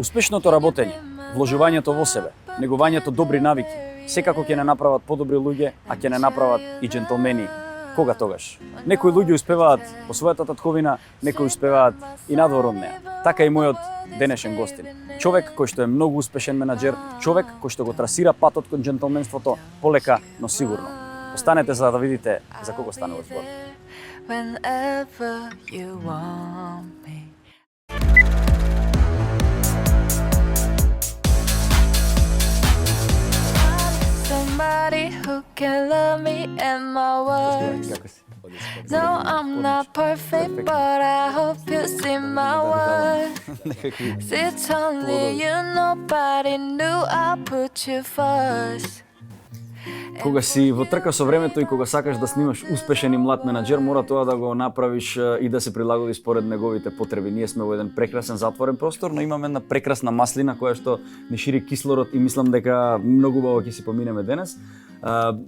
Успешното работење, вложувањето во себе, негувањето добри навики, секако ќе не направат подобри луѓе, а ќе не направат и джентлмени. Кога тогаш? Некои луѓе успеваат по својата татковина, некои успеваат и надвор од неа. Така и мојот денешен гостин. Човек кој што е многу успешен менаџер, човек кој што го трасира патот кон джентлменството полека, но сигурно. Останете за да видите за кого станува збор. Whenever you want me. Somebody who can love me and my words. No, I'm not perfect, but I hope you see my worth. It's only you, nobody knew I put you first. Кога си во трка со времето и кога сакаш да снимаш успешен и млад менаџер, мора тоа да го направиш и да се прилагоди според неговите потреби. Ние сме во еден прекрасен затворен простор, но имаме една прекрасна маслина која што ни шири кислород и мислам дека многу убаво ќе си поминеме денес.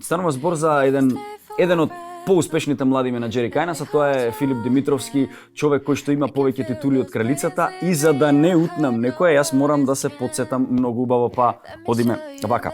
Станува збор за еден од поуспешните млади менаџери кај нас, а тоа е Филип Димитровски, човек кој што има повеќе титули од кралицата, и за да не утнам некоја, јас морам да се потсетам многу убаво, па одиме вака.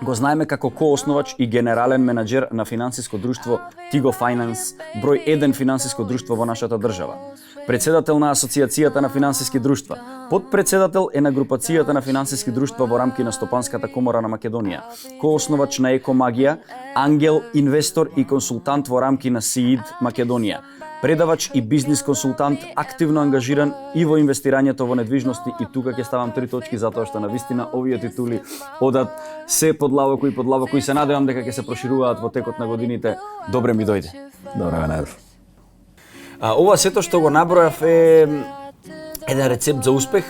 Го знаеме како коосновач и генерален менаџер на финансиско друштво Tigo Finance, број 1 финансиско друштво во нашата држава. Председател на Асоциацијата на финансиски друштва, подпредседател е на групацијата на финансиски друштва во рамки на Стопанската комора на Македонија, коосновач на Екомагија, ангел, инвестор и консултант во рамки на СИИД Македонија, предавач и бизнис консултант, активно ангажиран и во инвестирањето во недвижности, и тука ќе ставам 3 точки затоа што навистина овие титули одат се подлабоко и се надевам дека ќе се прошируваат во текот на годините. Добре ми дојде. Добре ме најдов. Ова сето што го набројав е еден рецепт за успех,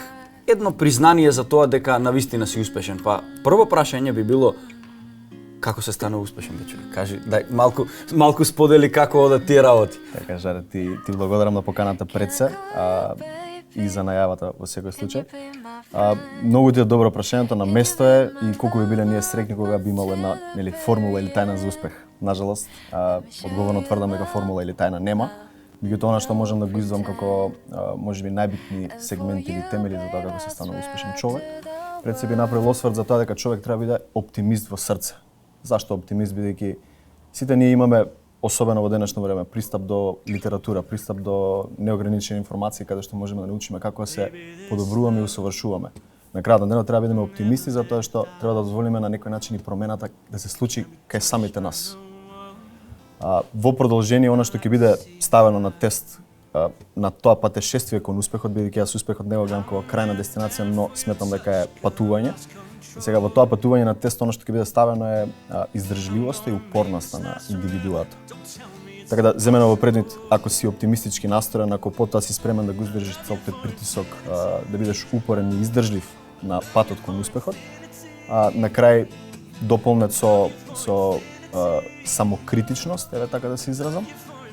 едно признание за тоа дека навистина си успешен. Па прво прашање би било како се стане успешен, бе човек? Кажи, дај малку сподели како одат тие работи. Така, Жаре, ти благодарам на поканата пред се и за најавата во секој случај. Многу ти е добро прашањето, на место е, и колку би биле ние среќни кога би имало една формула или тајна за успех. Нажалост, одговорно тврдам дека формула или тајна нема. Меѓутоа, она што можам да го издвоам како можеби најбитни сегменти или темели за тоа како се станува успешен човек, пред себе направил осврт за тоа дека човек треба да биде оптимист во срце. Зашто оптимист? Бидејќи сите ние имаме, особено во денешно време, пристап до литература, пристап до неограничени информации каде што можеме да научиме како се подобруваме и усовршуваме. На крајот на денот треба да бидеме оптимисти затоа што треба да дозволиме на некој начин и промената да се случи кај самите нас. Во продолжение, она што ќе биде ставено на тест на тоа патешествие кон успехот, бидејќи јас успехот не го гледам како крајна дестинација, но сметам дека е патување. Сега во тоа патување на тест, она што ќе биде ставено е издржливоста и упорноста на индивидуата. Така да, земено во предвид, ако си оптимистички настроен, ако потоа си спремен да го издржиш цел тој притисок, да бидеш упорен и издржлив на патот кон успехот, на крај дополнет со самокритичност, еве така да се изразам,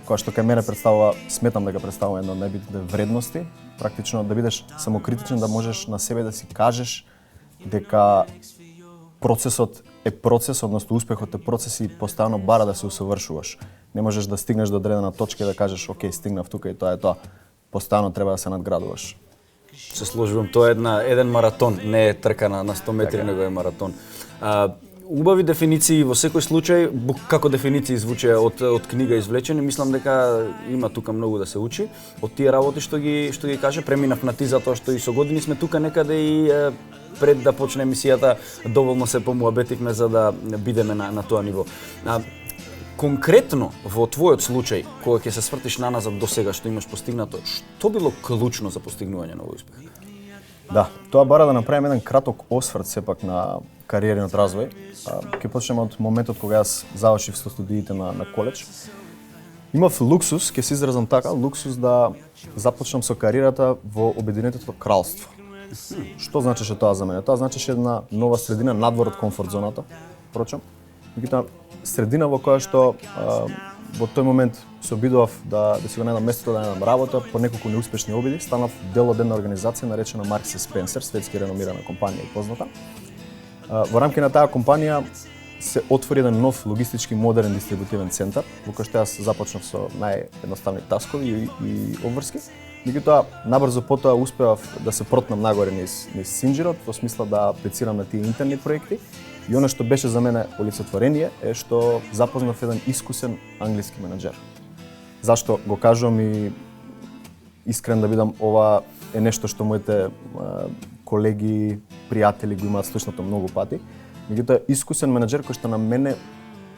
која што кај мене представува, сметам дека представува една од најбитните вредности, практично да бидеш самокритичен, да можеш на себе да си кажеш дека процесот е процес, односно успехот е процес и постојано бара да се усовршуваш. Не можеш да стигнеш до одредена точка и да кажеш окей, стигнав тука и тоа е тоа. Постојано треба да се надградуваш. Се сложувам, тоа е еден маратон, не е трка на 100 метри, него е маратон. Убави дефиниции во секој случај, како дефиниции звучи од книга извлечени, мислам дека има тука многу да се учи од тие работи што ги каже. Преминав на ти затоа што и со години сме тука некаде и пред да почне емисијата доволно се помуабетивме за да бидеме на тоа ниво. Конкретно во твојот случај, кога ќе се свртиш наназад до сега што имаш постигнато, што било клучно за постигнување на овој успех? Да, тоа бара да направиме еден краток осврт сепак на кариерниот развој. Ќе почнеме од моментот кога јас завршив со студиите на коледж. Имав луксус, ќе се изразам така, луксус да започнам со кариерата во Обединетото кралство. Што значеше тоа за мене? Тоа значеше една нова средина надвор од комфорт зоната, впрочем. Меѓутоа, средина во која што во тој момент се обидував да си го најдам местото, да најдам работа, по неколку неуспешни обиди, станав дел од една организација наречена Маркс и Спенсер, светски реномирана компанија и позната. Во рамки на таа компанија се отвори еден нов логистички модерен дистрибутивен центар, во кој што јас започнав со наједноставни таскови и обврски. Меѓутоа, набрзо потоа успеав да се протнам нагоре низ Синџирот, во смисла да аплицирам на тие интерни проекти. И она што беше за мене олицетворение е што запознав еден искусен англиски менаџер. Зашто го кажувам и искрен да бидам, ова е нешто што моите колеги, пријатели го имаат слушнато многу пати. Меѓутоа, искусен менаџер кој што на мене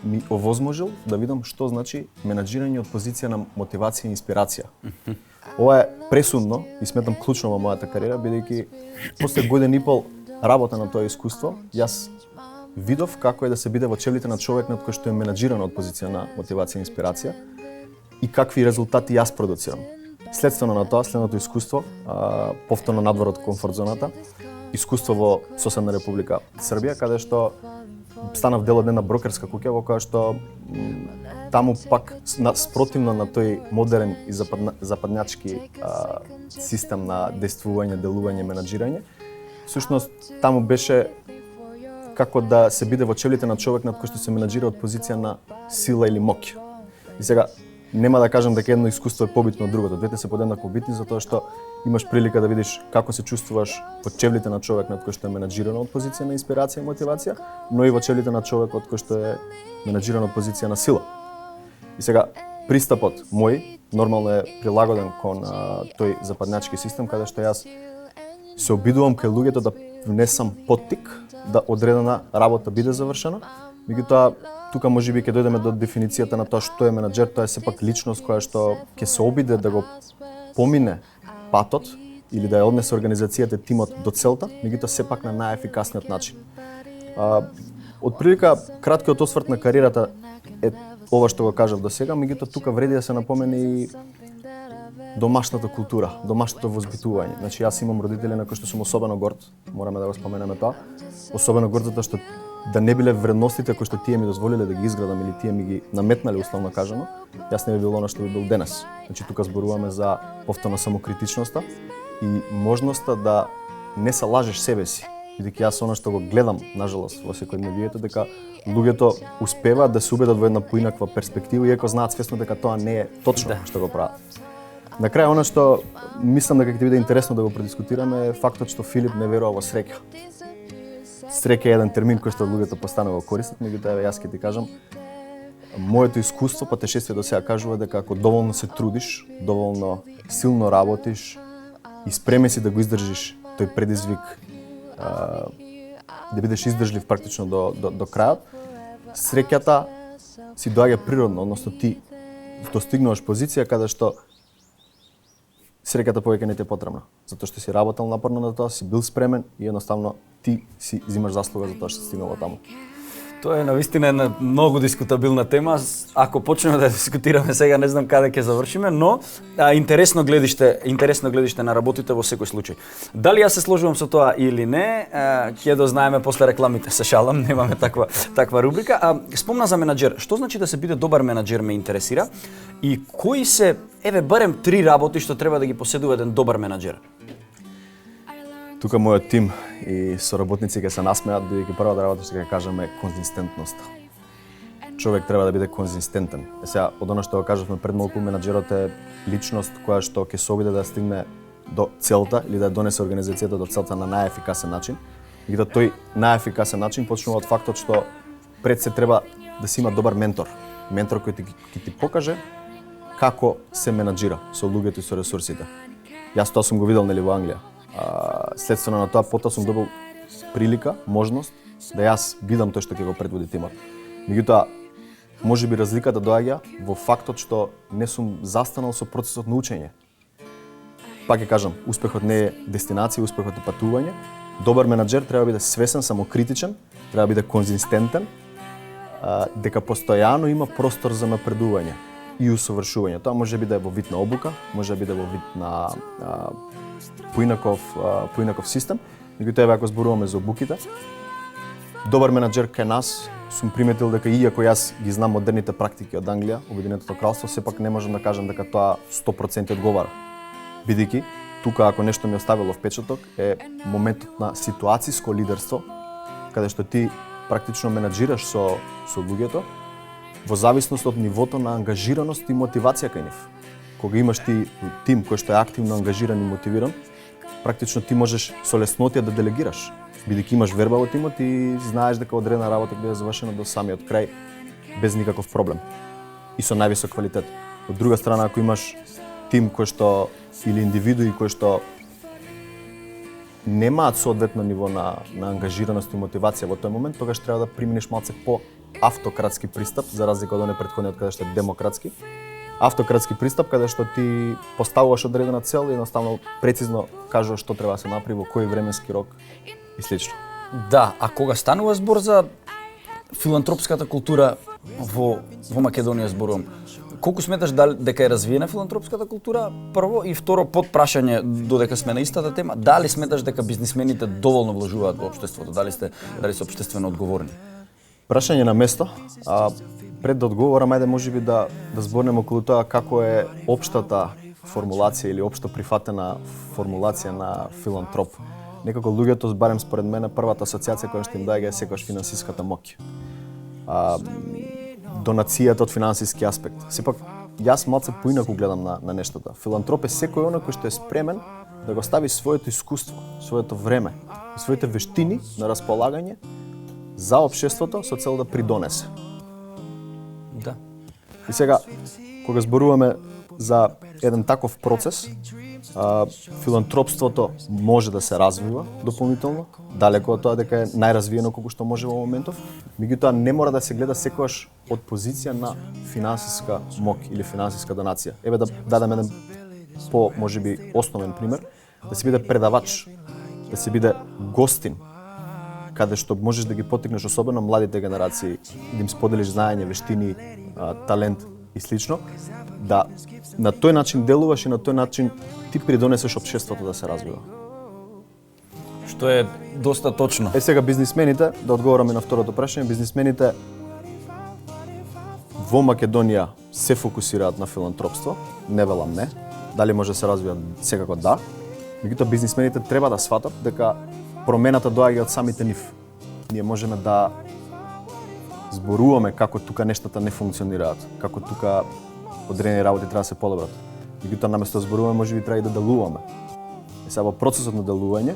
ми овозможил да видам што значи менаџирање од позиција на мотивација и инспирација. Ова е пресудно и сметам клучно во мојата кариера, бидејќи после година и пол работа на тоа искуство, јас видов како е да се биде во челите на човек над кој што е менаџиран од позиција на мотивација и инспирација и какви резултати јас продуцирам. Следствено на тоа, следното искуство, повторно надвор од комфорт зоната, искуство во соседна Република Србија, каде што станав дел од една брокерска куќа во која што таму пак спротивно на тој модерен и западњачки систем на действување, делување, менаџирање, всушност таму беше како да се биде во челите на човек над кој што се менаџира од позиција на сила или моќ. И сега нема да кажам дека едно искуство е побитно од другото, двете се подеднако битни затоа што имаш прилика да видиш како се чувствуваш во челите на човек над кој што е менаџиран од позиција на инспирација и мотивација, но и во челите на човек од кој што е менаџиран од позиција на сила. И сега пристапот мој нормално е прилагоден кон тој западњачки систем каде што јас се обидувам кај луѓето да внесам поттик да одредена работа биде завршена. Меѓутоа, тука можеби ќе дојдеме до дефиницијата на тоа што е менаџер, тоа е сепак личност која што ќе се обиде да го помине патот или да ја однесе организацијата, тимот до целта, меѓутоа сепак на најефикасниот начин. Од прилика краткиот осврт на кариерата е ова што го кажав до сега, меѓутоа тука вреди да се напомени и домашната култура, домашното возбитување. Значи јас имам родители на кои што сум особено горд, мораме да го споменеме тоа. Особено горд затоа што да не биле вредностите кои што тие ми дозволиле да ги изградам или тие ми ги наметнале условно кажано, јас не би бил она што би бил денес. Значи тука зборуваме за повторно самокритичноста и можноста да не се лажеш себе си. Бидејќи јас она што го гледам, нажалост, во секојдневието, дека луѓето успеваат да се убедат во една поинаква перспектива, иако знаат свесно дека тоа не е точно што го прават. На крај, она што мислам дека ќе биде интересно да го предискутираме е фактот што Филип не верува во среќа. Среќа е еден термин кој што луѓето постанува користат, меѓутоа јас ќе ти кажам, моето искуство, патешествие до сега кажува дека ако доволно се трудиш, доволно силно работиш и спремен си да го издржиш тој предизвик, да бидеш издржлив практично до крајот, среќата си доаѓа природно, односно ти достигнуваш позиција каде што среќата повеќе не ти е потребна, затоа што си работел напорно на тоа, си бил спремен и едноставно ти си взимаш заслуга за тоа што си стигнал таму. Тоа е навистина една многу дискутабилна тема. Ако почнеме да дискутираме сега, не знам каде ќе завршиме, но интересно гледиште на работите во секој случај. Дали јас се сложувам со тоа или не, ќе дознаеме после рекламите, се шалам, немаме таква рубрика. Спомна за менаџер. Што значи да се биде добар менаџер, ме интересира, и кои се барем 3 работи што треба да ги поседува еден добар менаџер? Тука мојот тим и соработници ќе се насмеат, бидејќи првата работа што ќе кажеме е конзистентноста. Човек треба да биде конзистентен. Сега, од она што го кажавме пред малку, менаџерот е личност која што ќе се обиде да стигне до целта или да донесе организацијата до целта на најефикасен начин. И да тој најефикасен начин почнува од фактот што пред се треба да си има добар ментор. Ментор кој ќе ти покаже како се менаџира со луѓето и со ресурсите. Јас тоа сум го видел нели во Англија. Следствено на тоа, потоа сум добил прилика, можност да јас бидам тој што ќе го предводи тимот. Меѓутоа, можеби разликата доаѓа во фактот што не сум застанал со процесот на учење. Пак ќе кажам, успехот не е дестинација, успехот е патување. Добар менаџер треба да биде свесен, самокритичен, треба да биде конзистентен, дека постојано има простор за напредување и усовршување. Тоа може да е во вид на обука, може да биде во вид на поинаков систем, меѓутоа ако зборуваме за обуките, добар менаџер кај нас сум приметил дека иако јас ги знам модерните практики од Англија, Обединетото кралство, сепак не можам да кажам дека тоа 100% одговара. Бидејќи тука ако нешто ми оставило впечаток е моментот на ситуациско лидерство, каде што ти практично менаџираш со луѓето во зависност од нивото на ангажираност и мотивација кај нив. кога имаш ти тим кој што е активно ангажиран и мотивиран, практично ти можеш со леснотија да делегираш. Бидејќи имаш верба во тимот и знаеш дека одредена работа ќе биде завршена до самиот крај без никаков проблем и со највисок квалитет. Од друга страна, ако имаш тим кој што или индивидуи кои што немаат соодветно ниво на ангажираност и мотивација во тој момент, тогаш треба да примениш малце по автократски пристап, за разлика од оној претходниот каде што е демократски. Автократски пристап каде што ти поставуваш одредена цел и едноставно прецизно кажуваш што треба да се направи во кој временски рок и слично. Да, а кога станува збор за филантропската култура во Македонија зборувам, колку сметаш дека е развиена филантропската култура, прво, и второ, под прашање, додека сме на истата тема, дали сметаш дека бизнисмените доволно вложуваат во општеството, дали се општествено одговорни? Прашање на место, а пред да одговорам, ајде можеби да зборнеме околу тоа како е општата формулација или општо прифатена формулација на филантроп. Некако луѓето, барем според мене, првата асоциација која што им даѓа е секогаш финансиската моќ. Донацијата од финансиски аспект. Сепак, јас малце поинаку гледам на нештата. Филантроп е секој оној кој што е спремен да го стави своето искуство, своето време и своите вештини на располагање за општеството со цел да придонесе. Да. И сега, кога зборуваме за еден таков процес, филантропството може да се развива дополнително, далеко од тоа дека е најразвиено колку што може во моментов, меѓутоа не мора да се гледа секогаш од позиција на финансиска моќ или финансиска донација. Еве да дадам еден по можеби основен пример, да се биде предавач, да се биде гостин, каде што можеш да ги поттикнеш особено младите генерации, да им споделиш знаење, вештини, талент и слично, да на тој начин делуваш и на тој начин ти придонесеш општеството да се развива. Што е доста точно. Сега бизнисмените, да одговорам и на второто прашање, бизнисмените во Македонија се фокусираат на филантропство, не велам не, дали може да се развива, секако да, меѓутоа бизнисмените треба да сватат дека промената доаѓа од самите нив. Ние можеме да зборуваме како тука нештата не функционираат, како тука одредени работи треба да се подобрат. Меѓутоа наместо да зборуваме, можеби треба и да делуваме. И сега во процесот на делување,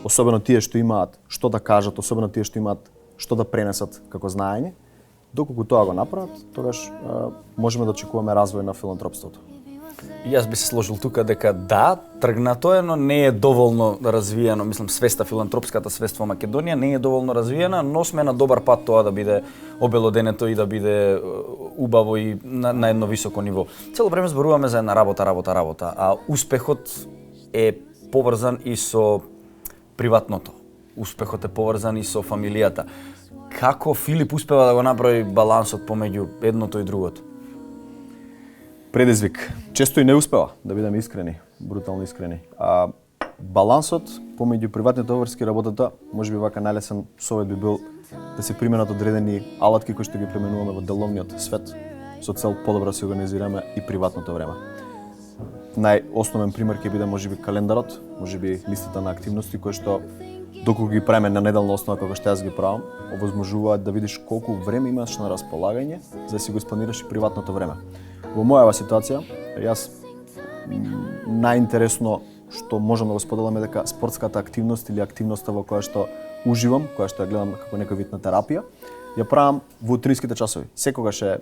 особено тие што имаат што да кажат, особено тие што имаат што да пренесат како знаење, доколку тоа го направат, тогаш можеме да очекуваме развој на филантропството. И јас би се сложил тука дека да, тргнато е, но не е доволно развиено, мислам, свеста, филантропската свест во Македонија не е доволно развиена, но сме на добар пат тоа да биде обелоденето и да биде убаво и на едно високо ниво. Цело време зборуваме за една работа, а успехот е поврзан и со приватното. Успехот е поврзан и со фамилијата. Како Филип успева да го направи балансот помеѓу едното и другото? Предизвик. Често и не успева, да бидеме искрени, брутално искрени. Балансот помеѓу приватните обврски и работата, можеби вака најлесен совет би бил да се применат одредени алатки кои што ги применуваме во деловниот свет, со цел подобро да се организираме и приватното време. Најосновен пример ќе биде можеби календарот, можеби листата на активности кои што доколку ги правиме на неделна основа како што јас ги правам, овозможуваат да видиш колку време имаш на располагање за да си го испланираш и приватното време. Во мојава ситуација, јас најинтересно што можам да го споделам е дека спортската активност или активноста во која што уживам, која што ја гледам како некој вид на терапија, ја правам во утринските часови. Секогаш е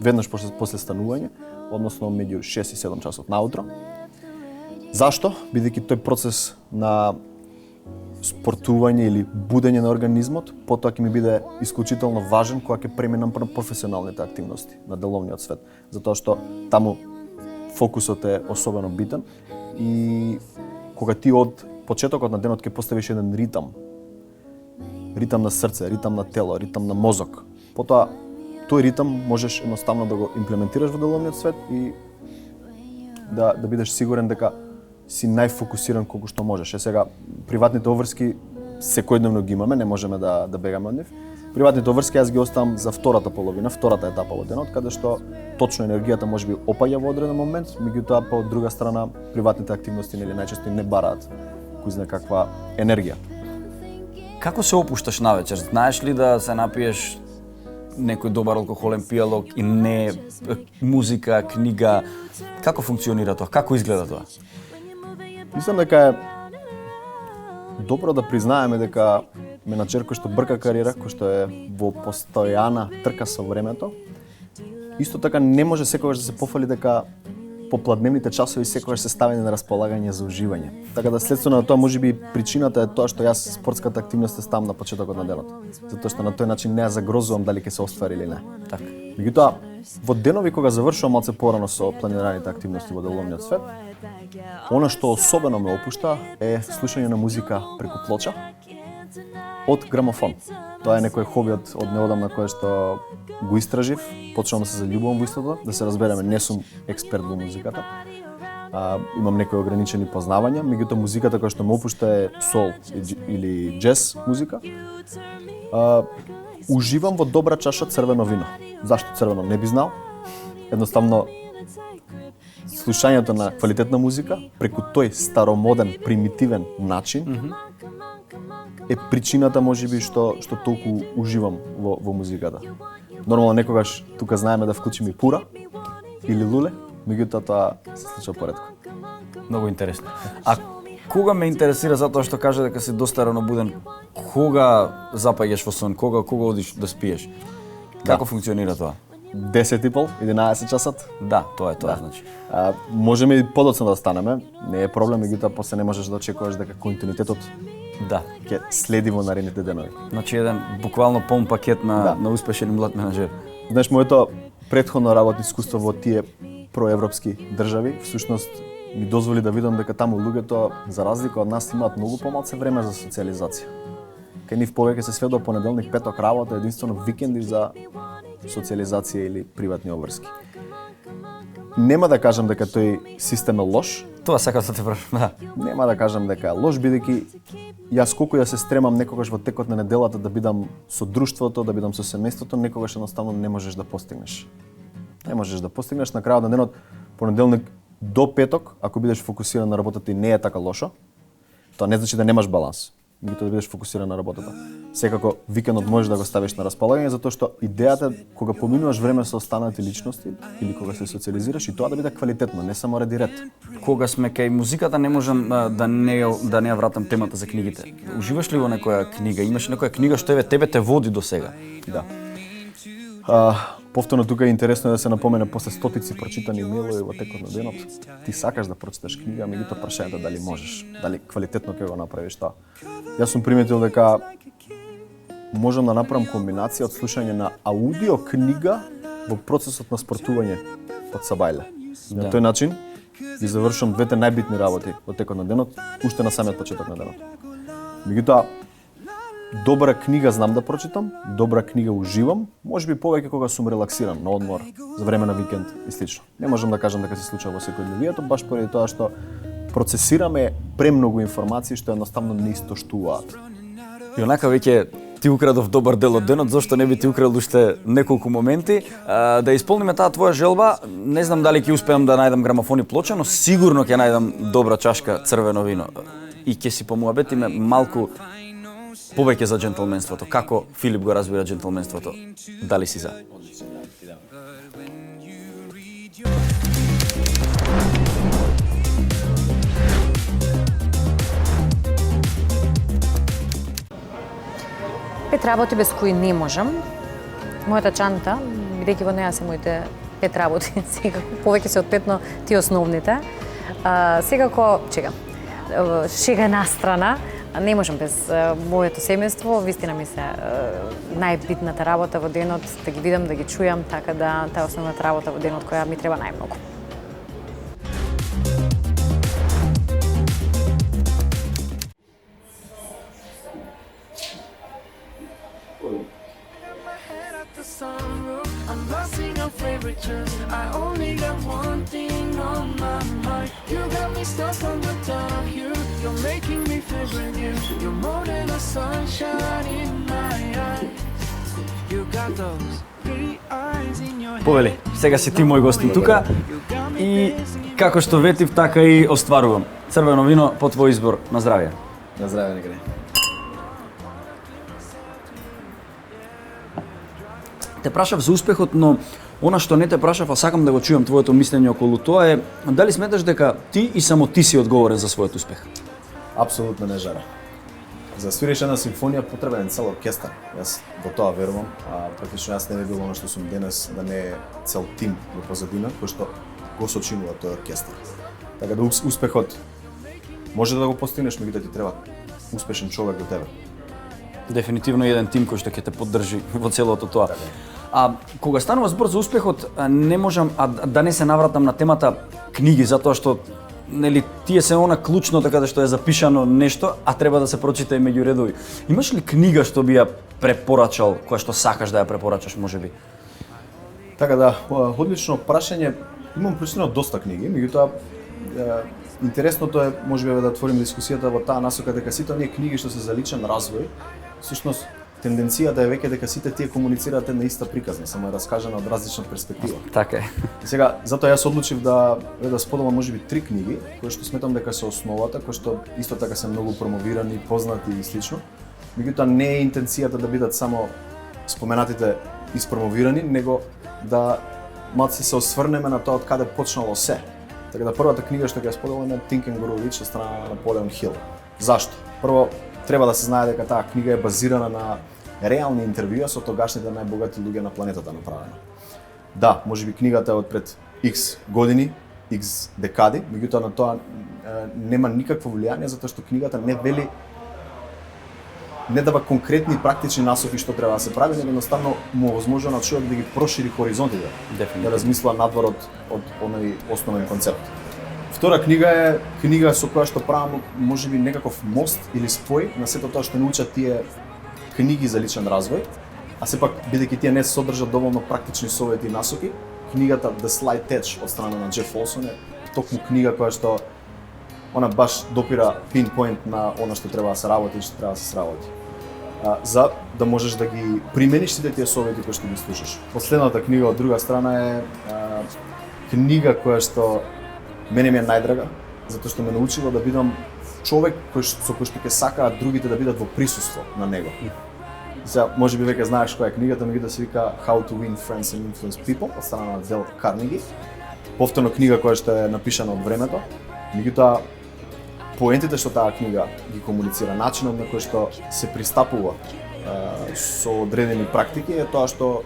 веднаш после станување, односно меѓу 6 и 7 часот наутро. Зашто? Бидејќи тој процес на спортување или будење на организмот, потоа ќе ми биде исклучително важен кога ќе преминам на професионалните активности на деловниот свет, затоа што таму фокусот е особено битен и кога ти од почетокот на денот ќе поставиш еден ритам на срце, ритам на тело, ритам на мозок, потоа тој ритам можеш едноставно да го имплементираш во деловниот свет и да бидеш сигурен дека си најфокусиран колку што можеш. Сега, приватните обврски секојдневно ги имаме, не можеме да бегаме од нив. Приватните обврски јас ги оставам за втората половина, втората етапа во денот, каде што точно енергијата можеби опаѓа во одреден момент, меѓутоа по друга страна приватните активности нели најчесто не бараат кој знае каква енергија. Како се опушташ навечер? Знаеш ли да се напиеш некој добар алкохолен пијалок и не музика, книга. Како функционира тоа? Како изгледа тоа? Мислам дека е добро да признаеме дека менаџер кој што брка кариера, кој што е во постојана трка со времето, исто така не може секогаш да се пофали дека попладневните часови секогаш се ставени на располагање за уживање. Така да следствено на тоа можеби причината е тоа што јас спортската активност се ставам на почетокот на денот. Затоа што на тој начин не ја загрозувам дали ќе се оствари или не. Така. Меѓутоа, во денови кога завршувам малце порано со планираните активности во деловниот свет, она што особено ме опушта е слушање на музика преку плоча од грамофон. Тоа е некој хоби од неодамна кое што го истражив, почнувам да се заљубувам во истото, да се разбереме, не сум експерт во музиката. Имам некои ограничени познавања, меѓутоа музиката која што ме опушта е сол или џез музика. Уживам во добра чаша црвено вино. Зашто црвено не би знал? Едноставно слушањето на квалитетна музика преку тој старомоден, примитивен начин е причината можеби што толку уживам во музиката. Нормално некогаш тука знаеме да вклучиме и пура или луле, меѓутоа тоа се случува поретко. Многу интересно. А кога ме интересира затоа што каже дека си доста ранобуден, кога запаѓаш во сон, кога одиш да спиеш? Како функционира тоа? 10:30, 11 часот. Да, тоа е тоа, значи. Можеме и подоцна да станеме, не е проблем, меѓутоа после не можеш да очекуваш дека континуитетот Да. ќе следи во наредните денови. Значи еден буквално полн пакет на успешен и млад менаџер. Знаеш, моето претходно работно искуство во тие проевропски држави, всушност ми дозволи да видам дека таму луѓето, за разлика од нас, имаат многу помалце време за социализација. Кај нив повеќе се сведува понеделник, петок работа, единствено викенди за социализација или приватни обврски. Нема да кажам дека тој систем е лош. Тоа сакам да те прашам, да. Нема да кажам дека е лош, бидејќи јас колку ја се стремам некогаш во текот на неделата да бидам со друштвото, да бидам со семејството, некогаш едноставно не можеш да постигнеш. Не можеш да постигнеш на крајот на денот, понеделник до петок, ако бидеш фокусиран на работата и не е така лошо, тоа не значи да немаш баланс, меѓутоа да бидеш фокусиран на работата. Секако викендот можеш да го ставиш на располагање, затоа што идејата е кога поминуваш време со останатите личности или кога се социализираш и тоа да биде квалитетно, не само ради ред. Кога сме кај музиката не можам да не ја вратам темата за книгите. Уживаш ли во некоја книга? Имаш некоја книга што тебе те води до сега? Да. Повторно тука е интересно да се напомене после стотици прочитани мејлови во текот на денот. Ти сакаш да прочиташ книга, меѓутоа прашањето дали можеш, дали квалитетно ќе го направиш тоа. Јас сум приметил дека можам да направам комбинација од слушање на аудио книга во процесот на спортување од сабајле. На тој начин ги завршувам двете најбитни работи во текот на денот, уште на самиот почеток на денот. Меѓутоа, добра книга знам да прочитам, добра книга уживам, можеби повеќе кога сум релаксиран, на одмор, за време на викенд и слично. Не можам да кажам дека се случува во секој денот, баш поради тоа што процесираме премногу информации што едноставно не истоштуваат. И онака веќе ти украдов добар дел од денот, зошто не би ти украл уште неколку моменти. Да исполниме таа твоја желба, не знам дали ќе успеам да најдам грамофон и плоча, но сигурно ќе најдам добра чашка црвено вино. И ќе си помуабетиме малку повеќе за џентлменството. Како Филип го разбира џентлменството? Дали си за? Пет работи без кои не можам. Мојата чанта, бидејќи во неа се моите 5 работи, секако повеќе се од 5, но ти основните. Секако, шега на страна, не можам без моето семејство, вистина ми се најбитната работа во денот, да ги видам, да ги чујам, така да таа е основната работа во денот која ми треба најмногу. I only got one thing on my mind. You got me stuck on the top. You're making me feel brand new. You're more than a sunshine in my eyes. You got those pretty eyes in your head. Повели, сега си ти мој гостин тука и како што ветив, така и остварувам. Црвено вино по твој избор. На здравје. На здравје, Негре. Те прашав за успехот, но она што не те прашав, а сакам да го чујам твоето мислење околу тоа е дали сметаш дека ти и само ти си одговорен за својот успех? Апсолутно не жара. За свириш една симфонија потребен е цел оркестар. Јас во тоа верувам, а практично јас не би бил она што сум денес да не е цел тим во позадина кој што го сочинува тој оркестар. Така да успехот може да го постигнеш, меѓутоа ти треба успешен човек до тебе. Дефинитивно еден тим кој што ќе те поддржи во целото тоа. А кога станува збор за успехот, не можам да не се навратам на темата книги, затоа што нели тие се она клучно така да што е запишано нешто, а треба да се прочита и меѓу редови. Имаш ли книга што би ја препорачал, која што сакаш да ја препорачаш можеби? Така да, одлично прашање. Имам прочитано доста книги, меѓутоа интересното е можеби да отворим дискусијата во таа насока дека сите оние книги што се за личен развој, всушност тенденцијата е веќе дека сите тие комуницираат една иста приказна, само е раскажана од различна перспектива. Така е. И сега, затоа јас одлучив да споделам можеби 3 книги, кои што сметам дека се основата, кои што исто така се многу промовирани, познати и слично. Меѓутоа не е интенцијата да бидат само споменатите испромовирани, него да малце се осврнеме на тоа од каде почнало се. Така да првата книга што ќе ја споделам е Think and Grow Rich од страна на Наполеон Хил. Зашто? Прво, треба да се знае дека таа книга е базирана на реални интервјуа со тогашните најбогати луѓе на планетата направена. Да, можеби книгата е од пред X години, X декади, меѓутоа на тоа нема никакво влијание затоа што книгата не дава конкретни практични насоки што треба да се прави, него едноставно му овозможува на човек да ги прошири хоризонтите, да размисла надвор од оној основен концепт. Втора книга е книга со која што правам можеби некаков мост или спој на сето тоа што научат тие книги за личен развој, а сепак бидејќи тие не содржат доволно практични совети и насоки, книгата The Slight Edge од страна на Джеф Олсон е токму книга која што она баш допира пинпоинт на она што треба да се работи и што треба да се сработи. За да можеш да ги примениш сите тие совети кои што ги слушаш. Последната книга од друга страна е книга која што мене ми е најдрага, затоа што ме научила да бидам човек со кој што ќе сакаат другите да бидат во присуство на него. Сега, можеби веќе знаеш која е книгата, меѓутоа се вика How to Win Friends and Influence People од страна на Дел Карнеги. Повторно книга која што е напишана од времето, меѓутоа поентите што таа книга ги комуницира, начинот на кој што се пристапува со одредени практики е тоа што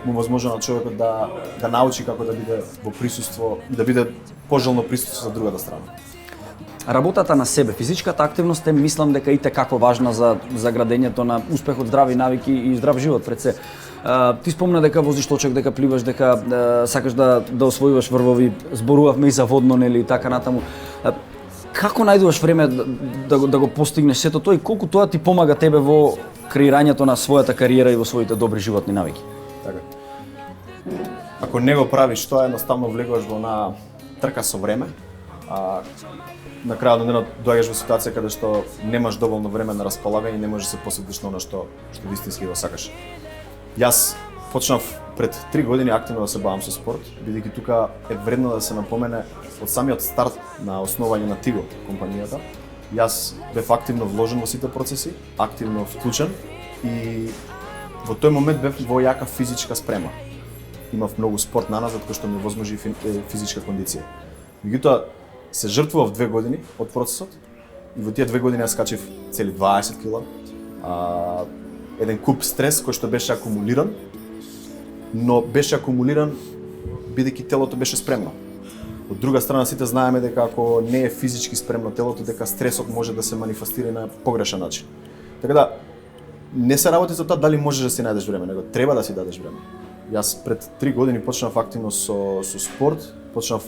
му возможува на човекот да научи како да биде во присуство, да биде пожелно присуство за другата страна. Работата на себе, физичката активност е мислам дека и како важна за градењето на успех од здрави навики и здрав живот пред се. Ти спомна дека возиш точак, дека пливаш, дека сакаш да освојуваш врвови, зборувавме и за водно нели и така натаму. Како најдуваш време да го постигнеш сето тоа и колку тоа ти помага тебе во креирањето на својата кариера и во своите добри животни навики? Така. Ако не го правиш тоа, едноставно влегуваш во на трка со време, на крајот на денот доаѓаш во ситуација каде што немаш доволно време на располагање и не можеш да се посветиш на она што вистински го сакаш. Јас почнав пред 3 години активно да се бавам со спорт, бидејќи тука е вредно да се напомене од самиот старт на основање на Тиго компанијата. Јас бев активно вложен во сите процеси, активно вклучен и во тој момент бев во јака физичка спрема. Имав многу спорт наназад кој што ми возможи физичка кондиција. Меѓутоа се жртвував 2 години од процесот и во тие 2 години јас скачив цели 20 кила. Еден куп стрес кој што беше акумулиран, но беше акумулиран бидејќи телото беше спремно. Од друга страна сите знаеме дека ако не е физички спремно телото, дека стресот може да се манифестира на погрешен начин. Така да не се работи за тоа дали можеш да си најдеш време, него треба да си дадеш време. Јас пред 3 години почнав активно со спорт, почнав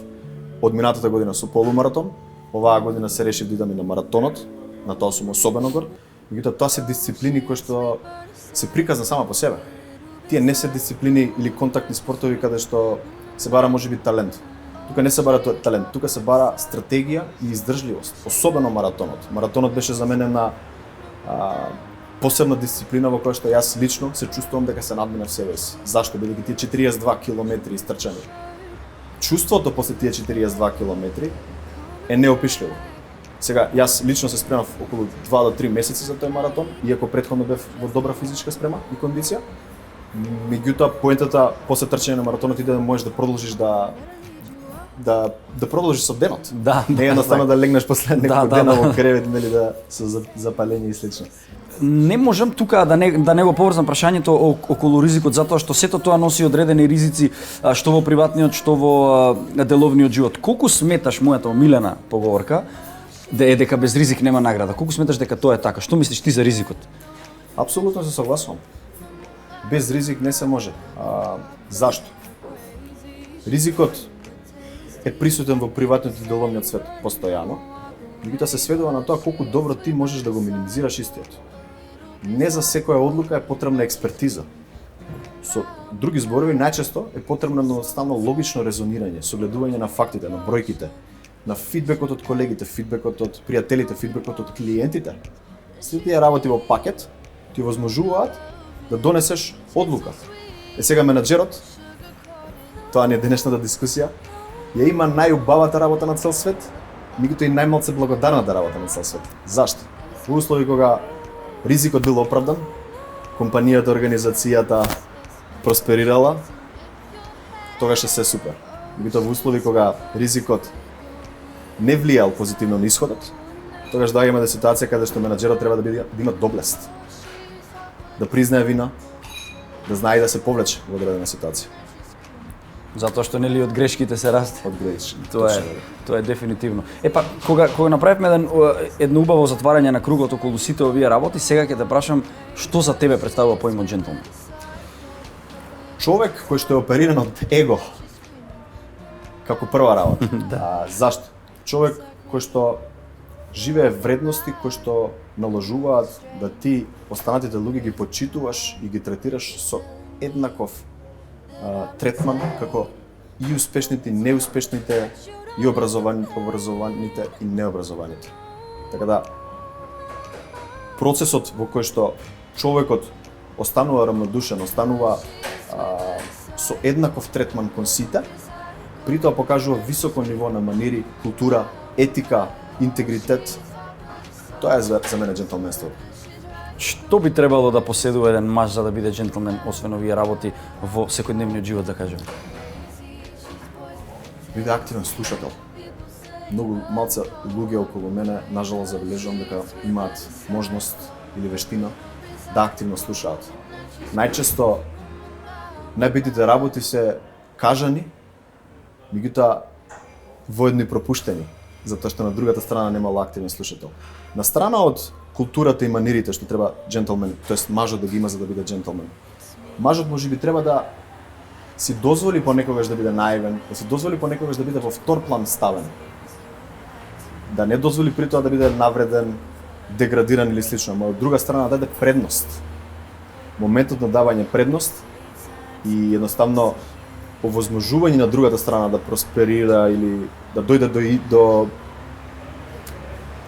од минатата година со полумаратон, оваа година се решив да идам и на маратонот, на тоа сум особено горд. Меѓутоа тоа се дисциплини кои што се приказна сама по себе. Тие не се дисциплини или контактни спортови каде што се бара можеби талент. Тука не се бара талент, тука се бара стратегија и издржливост, особено маратонот. Маратонот беше за мене на посебна дисциплина во која што јас лично се чувствувам дека се надминав себе си. Зашто? Бидејќи тие 42 километри истрчани. Чувството после тие 42 километри е неопишливо. Сега, јас лично се спремав околу 2 до 3 месеци за тој маратон, иако претходно бев во добра физичка спрема и кондиција. Меѓутоа поентата после трчање на маратонот иде да можеш да продолжиш да продолжиш со денот. Да, не е едноставно да легнеш после неколку да, дена да. во кревет, нели да со запалење и слично. Не можам тука да не го поврзам прашањето околу ризикот, затоа што сето тоа носи одредени ризици, што во приватниот, што во деловниот живот. Колку сметаш, мојата омилена поговорка, дека без ризик нема награда? Колку сметаш дека тоа е така? Што мислиш ти за ризикот? Апсолутно се согласувам. Без ризик не се може. Зашто? Ризикот е присутен во приватниот и деловниот свет постојано, меѓутоа се сведува на тоа колку добро ти можеш да го минимизираш истиот. Не за секоја одлука е потребна експертиза. Со други зборови, најчесто е потребно едноставно логично резонирање, согледување на фактите, на бројките, на фидбекот од колегите, фидбекот од пријателите, фидбекот од клиентите. Сите тие работи во пакет ти возможуваат да донесеш одлука. Сега менаџерот, тоа не е денешната дискусија, ја има најубавата работа на цел свет, меѓутоа и најмалце благодарната работа на цел свет. Зашто? Во услови кога ризикот бил оправдан, компанијата, организацијата просперирала, тогаш е се супер. Меѓутоа во услови кога ризикот не влијал позитивно на исходот, тогаш доаѓаме до ситуација каде што менаџерот треба да има доблест, да признае вина, да знае да се повлече во одредена ситуација. Затоа што нели од грешките се расте. Од грешки. Тоа е дефинитивно. Кога направивме едно убаво затварање на кругот околу сите овие работи, сега ќе те прашам што за тебе претставува поимот джентлмен? Човек кој што е опериран од его како прва работа. Зашто? Човек кој што живее вредности кои што наложуваат да ти останатите луѓе ги почитуваш и ги третираш со еднаков третман како и успешните, и неуспешните, и образованите и необразованите. Така да процесот во кој што човекот останува рамнодушен, останува со еднаков третман кон сите, при тоа покажува високо ниво на манири, култура, етика, интегритет. Тоа е за мене джентлменство. Што би требало да поседува еден маж за да биде джентлмен, освен овие работи во секојдневниот живот, да кажем? Биде активен слушател. Многу малце луѓе околу мене, нажалост, забележувам дека имаат можност или вештина да активно слушаат. Најчесто најбитните работи се кажани, меѓутоа воедно и пропуштени, затоа што на другата страна немало активен слушател. На страна од културата и манирите што треба джентлмен, тоест мажот да ги има за да биде джентлмен. Мажот можеби треба да си дозволи понекогаш да биде наивен, да си дозволи понекогаш да биде во втор план ставен. Да не дозволи при тоа да биде навреден, деградиран или слично, но од друга страна да даде предност. Моментот на давање предност и едноставно овозможување на другата страна да просперира или да дојде до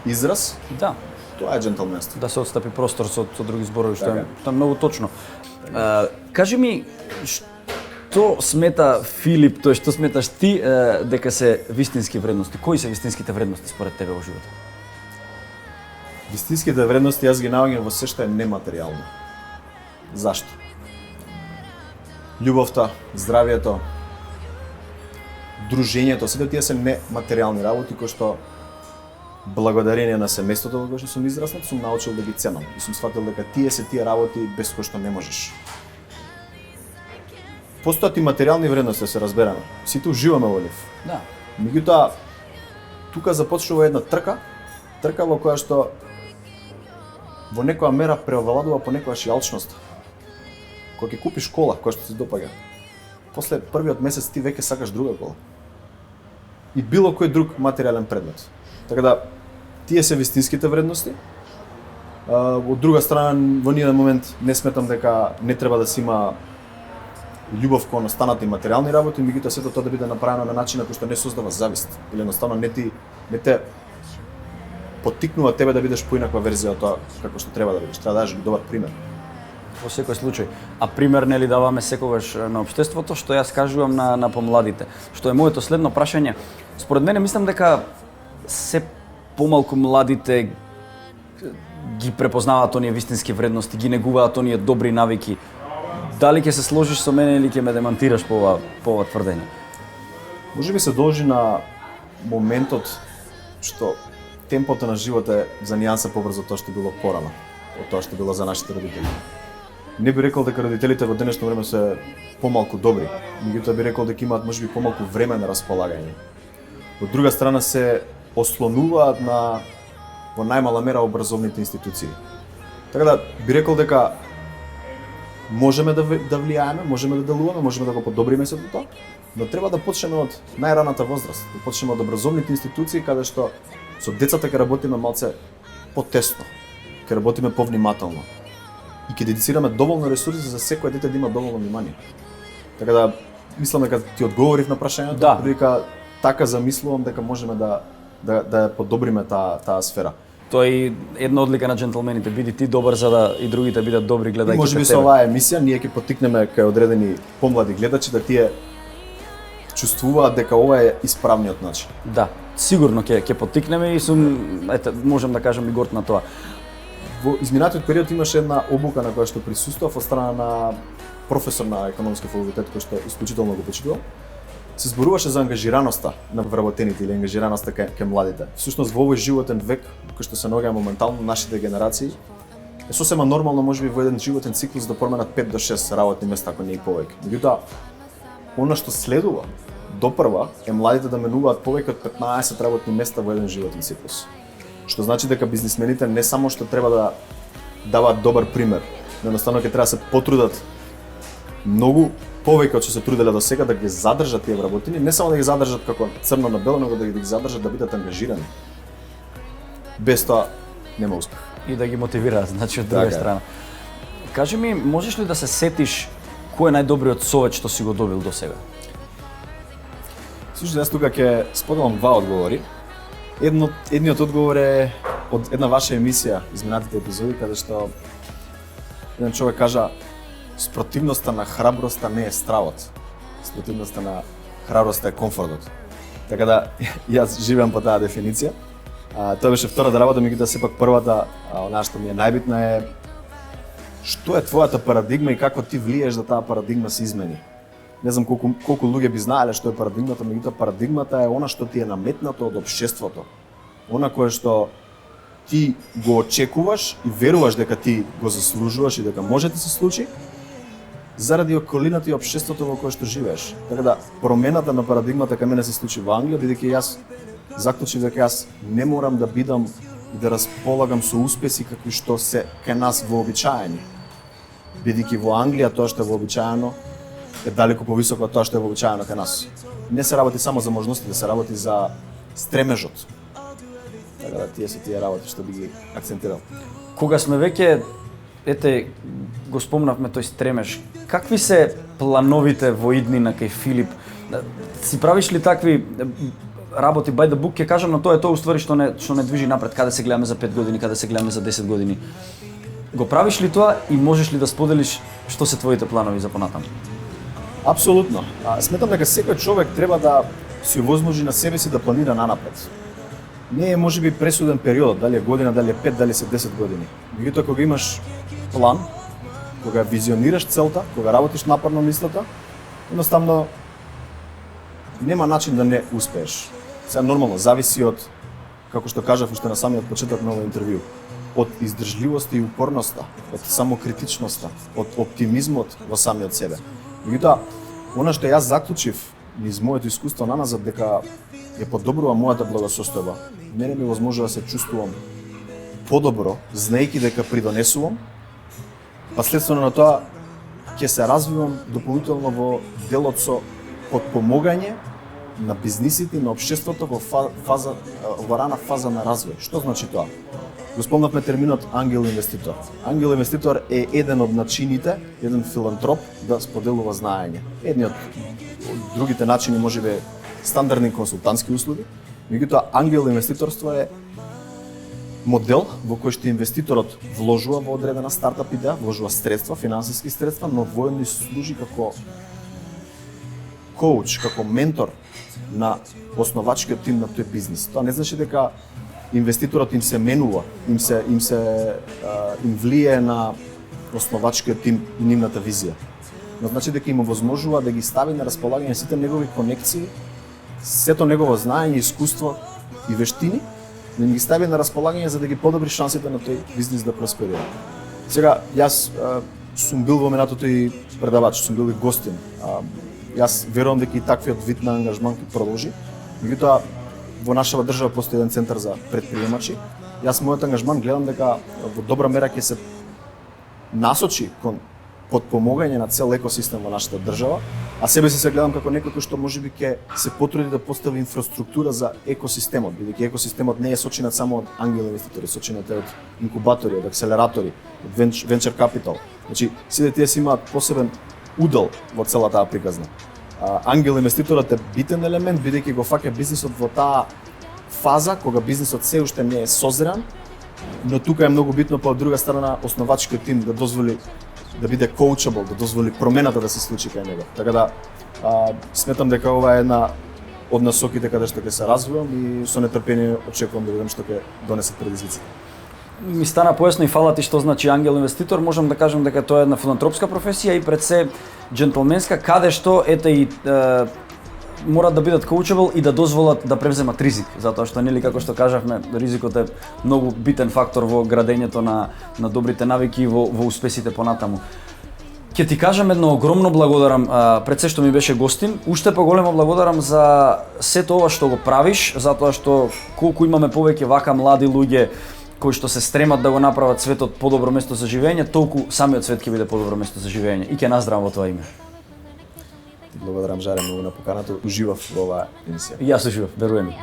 израз. Да. Тоа е джентлменство. Да се отстапи простор со други зборови, што Така. е многу точно. Кажи ми, што смета Филип, тој што сметаш ти дека се вистински вредности? Кои се вистинските вредности според тебе во животот? Вистинските вредности јас ги наоѓам во се што е нематеријално. Зашто? Љубовта, здравието, дружењето, сите тие се нематеријални работи кои што благодарение на семејството во кое што сум израснат, сум научил да ги ценам и сум сфатил дека тие се тие работи без кои што не можеш. Постојат и материјални вредности, да се разбереме. Сите уживаме во нив. Да. Меѓутоа, тука започнува една трка во која што во некоја мера преовладува понекогаш и алчноста. Кога ќе купиш кола која што ти допаѓа, после првиот месец ти веќе сакаш друга кола. И било кој друг материјален предмет. Така да, тие се вистинските вредности. Од друга страна, во ниеден момент не сметам дека не треба да се има љубов кон останати материјални работи, меѓутоа сето тоа да биде направено на начин кој што не создава завист или едноставно не те поттикнува тебе да бидеш поинаква верзија од тоа како што треба да бидеш. Треба да дадеш добар пример. Во секој случај. А пример нели даваме секогаш на општеството, што јас кажувам на помладите. Што е моето следно прашање. Според мене мислам дека се помалку младите ги препознаваат оние вистински вредности, ги негуваат оние добри навики, Дали ќе се сложиш со мене или ќе ме демантираш по ова тврдење? Може би се должи на моментот што темпото на живот е за нијанса побрзо тоа што било порано, од тоа што било за нашите родители. Не би рекол дека родителите во денешно време се помалку добри, меѓутоа би рекол дека имаат можеби помалку време на располагање. Од друга страна се ослонуваат на во најмала мера образовните институции. Така да би рекол дека можеме да влијаеме, можеме да делуваме, можеме да го подобриме сето тоа, но треба да почнеме од најраната возраст, да почнеме од образовните институции каде што со децата ќе работиме малце потесно, ќе работиме повнимателно и ќе дедицираме доволно ресурси за секој дете да има доволно внимание. Така да мислам дека ти одговорив на прашањето, Да. дека така замислувам дека можеме да подобриме таа сфера. Тоа е и една одлика на джентлмените, биди ти добар за да и другите бидат добри гледајќи Може би кај со тебе. оваа емисија ние ќе поттикнеме кај одредени помлади гледачи да тие чувствуваат дека ова е исправниот начин. Да, сигурно ќе поттикнеме и сум, можам да кажам и горд на тоа. Во изминатиот период имаше една обука на која што присуствував од страна на професор на економски факултет кој што исклучително го почитувам. Се зборуваше за ангажираноста на вработените или ангажираноста кај младите. Всушност во овој животен век кој што се наоѓа моментално нашите генерации е сосема нормално можеби во еден животен циклус да променат 5 до 6 работни места ако не и повеќе. Меѓутоа, она што следува допрва е младите да менуваат повеќе од 15 работни места во еден животен циклус. Што значи дека бизнисмените не само што треба да даваат добар пример, но едноставно ќе треба да се потрудат многу повеќе од што се труделе до сега да ги задржат тие вработени, не само да ги задржат како црно на бело, него да ги задржат да бидат ангажирани. Без тоа нема успех. И да ги мотивираат, значи од друга Така е. страна. Кажи ми, можеш ли да се сетиш кој е најдобриот совет што си го добил до сега? Слушай, јас тука ќе споделам два одговори. Едниот одговор е од една ваша емисија, изминатите епизоди, каде што еден човек кажа спротивноста на храброста не е стравот. Спротивноста на храброста е комфортот. Така да јас живеам по таа дефиниција. Тоа беше втората работа, меѓутоа сепак првата, онаа што ми е најбитна е што е твојата парадигма и како ти влиеш да таа парадигма се измени. Не знам колку луѓе би знаеле што е парадигмата, меѓутоа парадигмата е она што ти е наметнато од општеството. Она кое што ти го очекуваш и веруваш дека ти го заслужуваш и дека може да се случи заради околината и општеството во кое што живееш. Така да промената на парадигмата кај мене се случи во Англија, бидејќи јас заклучив дека јас не морам да бидам и да располагам со успеси какви што се кај нас вообичаени. Бидејќи во Англија тоа што е вообичаено е далеку повисоко од тоа што е вообичаено кај нас. Не се работи само за можностите, се работи за стремежот. Така да тие се тие работи што би ги акцентирал. Кога сме веќе, го спомнавме тој стремеж, какви се плановите во иднина кај Филип? Си правиш ли такви работи by the book, ќе кажам, но тоа е тоа уствари што не движи напред, каде се гледаме за 5 години, каде се гледаме за 10 години. Го правиш ли тоа и можеш ли да споделиш што се твоите планови за понатаму? Апсолутно. Сметам дека секој човек треба да си овозможи на себе си да планира нанапред. Не е можеби пресуден период, дали е година, дали е 5, дали се 10 години. Меѓутоа кога имаш план, кога визионираш целта, кога работиш напорно мислата, едноставно нема начин да не успееш. Сега нормално зависи од, како што кажав уште на самиот почеток на овој интервју, од издржливоста и упорноста, од самокритичноста, од оптимизмот во самиот себе. Меѓутоа, она што јас заклучив низ моето искуство наназад дека ја подобрува мојата благосостојба, мене ми возможува да се чувствувам подобро, знаејќи дека придонесувам, па следствено на тоа ќе се развивам дополнително во делот со подпомогање на бизнисите и на општеството во рана фаза на развој. Што значи тоа? Го спомнавме терминот ангел инвеститор. Ангел инвеститор е еден од начините, еден филантроп да споделува знаење. Едниот од другите начини можеби стандардни консултантски услуги, меѓутоа ангел инвеститорство е модел во кој што инвеститорот вложува во одредена стартап идеја, вложува средства, финансиски средства, но воедно служи како коуч, како ментор на основачкиот тим на тој бизнис. Тоа не значи дека инвеститорот им се менува, им влие на основачкиот тим и нивната визија. но значи дека им овозможува да ги стави на располагање сите негови конекции, сето негово знаење, искуство и вештини, да им ги стави на располагање за да ги подобри шансите на тој бизнис да просперира. Сега, јас сум бил во минатото и предавач, сум бил и гостин. Јас верувам дека и таквиот вид на ангажман ќе продолжи. Меѓутоа, во нашава држава постои еден центар за претприемачи. Јас мојот ангажман гледам дека во добра мера ќе се насочи кон подпомагање на цел екосистем во нашата држава, а себе се гледам како некој кој што можеби ќе се потруди да постави инфраструктура за екосистемот, бидејќи екосистемот не е сочинат само од ангел инвеститори, сочинат е од инкубатори, од акселератори, од venture capital. Значи, сите тие си имаат посебен удел во целата таа приказна. Ангел инвеститорот е битен елемент, бидејќи го фаќа бизнисот во таа фаза кога бизнисот се уште не е созран, но тука е многу битно по друга страна основачкиот тим да дозволи да биде coachable, да дозволи промената да се случи кај него. Така да сметам дека ова е една од насоките каде што ќе се развивам и со нетрпение очекувам да видам што ќе донесат предизвиците. Ми стана појасно и фала ти што значи ангел инвеститор. Можам да кажам дека тоа е една филантропска професија и пред се џентлменска, каде што ете и мора да бидат coachable и да дозволат да превземат ризик, затоа што нели како што кажавме, ризикот е многу битен фактор во градењето на добрите навики и во успесите понатаму. Ќе ти кажам едно огромно благодарам пред се што ми беше гостин, уште поголемо благодарам за сето ова што го правиш, затоа што колку имаме повеќе вака млади луѓе кои што се стремат да го направат светот подобро место за живење, толку самиот свет ќе биде подобро место за живење и ќе наздравам во тоа име. Ти благодарам, Жаре, многу на поканата. Уживав во оваа емисија. И јас уживав, верувам ми.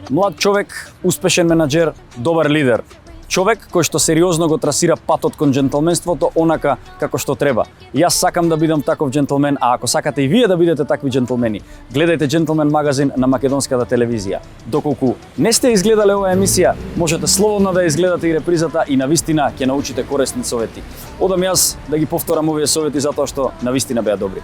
Млад човек, успешен менаџер, добар лидер. Човек кој што сериозно го трасира патот кон џентлменството онака како што треба. Јас сакам да бидам таков џентлмен, а ако сакате и вие да бидете такви џентлмени, гледајте Џентлмен магазин на македонската телевизија. Доколку не сте изгледале оваа емисија, можете слободно да изгледате и репризата и навистина ќе научите корисни совети. Одам јас да ги повторам овие совети затоа што навистина беа добри.